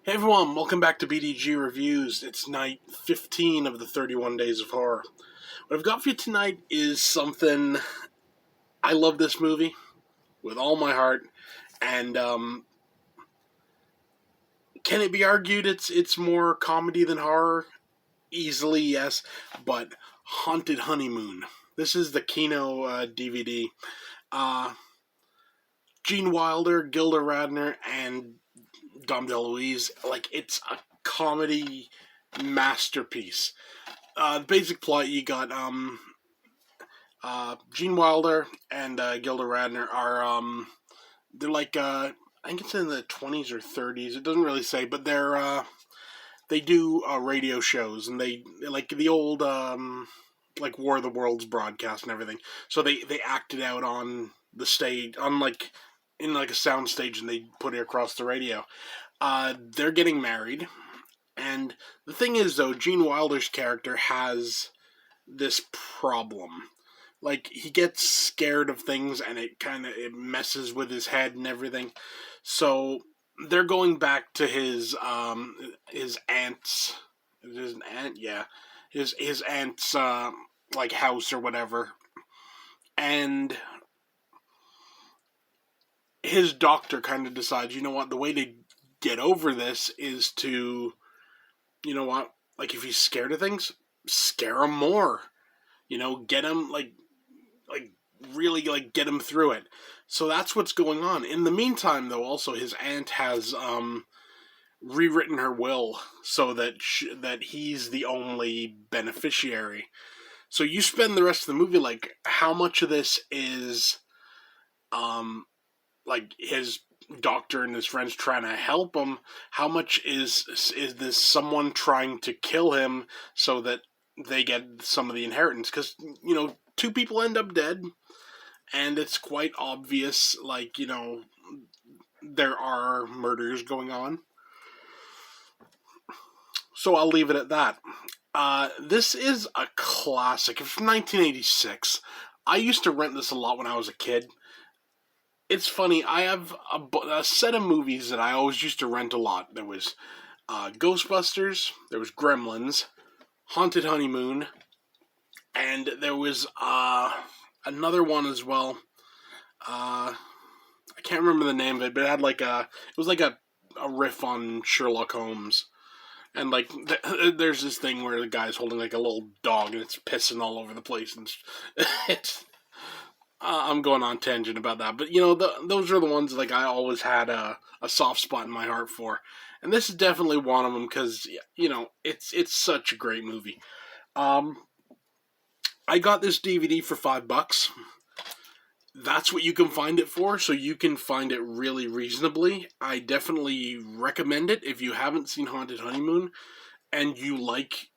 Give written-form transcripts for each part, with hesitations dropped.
Hey everyone, welcome back to BDG Reviews. It's night 15 of the 31 Days of Horror. What I've got for you tonight is something. I love this movie with all my heart, and can it be argued it's more comedy than horror? Easily, yes, but Haunted Honeymoon. This is the Kino DVD. Uh, Gene Wilder, Gilda Radner, and Dom DeLuise. It's a comedy masterpiece. Basic plot: you got Gene Wilder and Gilda Radner are they're I think it's in the 20s or 30s. It doesn't really say, but they do radio shows, and they like the old like War of the Worlds broadcast and everything. So they act it out on the stage, on in a sound stage, and they put it across the radio. They're getting married, and the thing is, though, Gene Wilder's character has this problem. Like, he gets scared of things, and it messes with his head and everything. So they're going back to his aunt's. Is it an aunt? Yeah, his aunt's like house or whatever, and his doctor kind of decides, you know what, the way to get over this is to, you know what, like, if he's scared of things, scare him more. Get him really get him through it. So that's what's going on. In the meantime, though, also his aunt has rewritten her will so that that he's the only beneficiary. So you spend the rest of the movie like, how much of this is like his doctor and his friends trying to help him? How much is this someone trying to kill him so that they get some of the inheritance? Because two people end up dead, and it's quite obvious, there are murders going on. So I'll leave it at that. This is a classic. It's from 1986. I used to rent this a lot when I was a kid. It's funny, I have a set of movies that I always used to rent a lot. There was Ghostbusters, there was Gremlins, Haunted Honeymoon, and there was another one as well. I can't remember the name of it, but it had it was like a riff on Sherlock Holmes. And there's this thing where the guy's holding like a little dog and it's pissing all over the place, and it's I'm going on tangent about that, but those are the ones like I always had a soft spot in my heart for, and this is definitely one of them because it's such a great movie. I got this DVD for $5. That's what you can find it for, so you can find it really reasonably. I definitely recommend it if you haven't seen Haunted Honeymoon and you like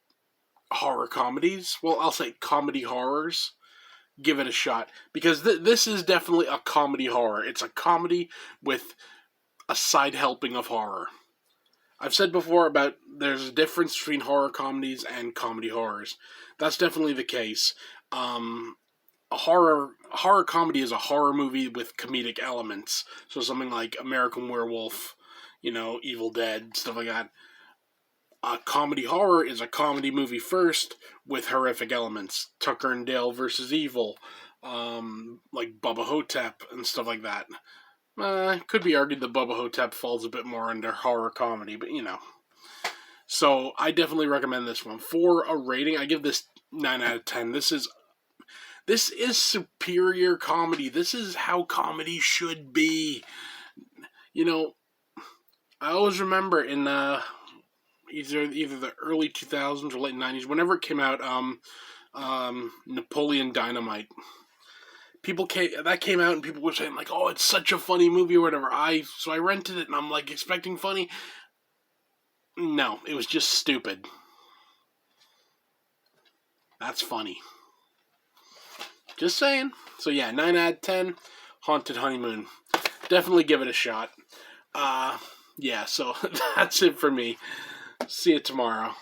horror comedies. Well, I'll say comedy horrors. Give it a shot, because this is definitely a comedy horror. It's a comedy with a side helping of horror. I've said before about there's a difference between horror comedies and comedy horrors. That's definitely the case. A horror comedy is a horror movie with comedic elements. So something like American Werewolf, Evil Dead, stuff like that. A comedy horror is a comedy movie first with horrific elements. Tucker and Dale versus Evil, like Bubba Hotep and stuff like that. Could be argued that Bubba Hotep falls a bit more under horror comedy, but So I definitely recommend this one. For a rating, I give this 9 out of 10. This is superior comedy. This is how comedy should be. I always remember in either the early 2000s or late 90s, whenever it came out, Napoleon Dynamite. That came out and people were saying like, "Oh, it's such a funny movie" or whatever. So I rented it and I'm like expecting funny. No, it was just stupid. That's funny. Just saying. So yeah, 9 out of 10, Haunted Honeymoon. Definitely give it a shot. Yeah, so that's it for me. See you tomorrow.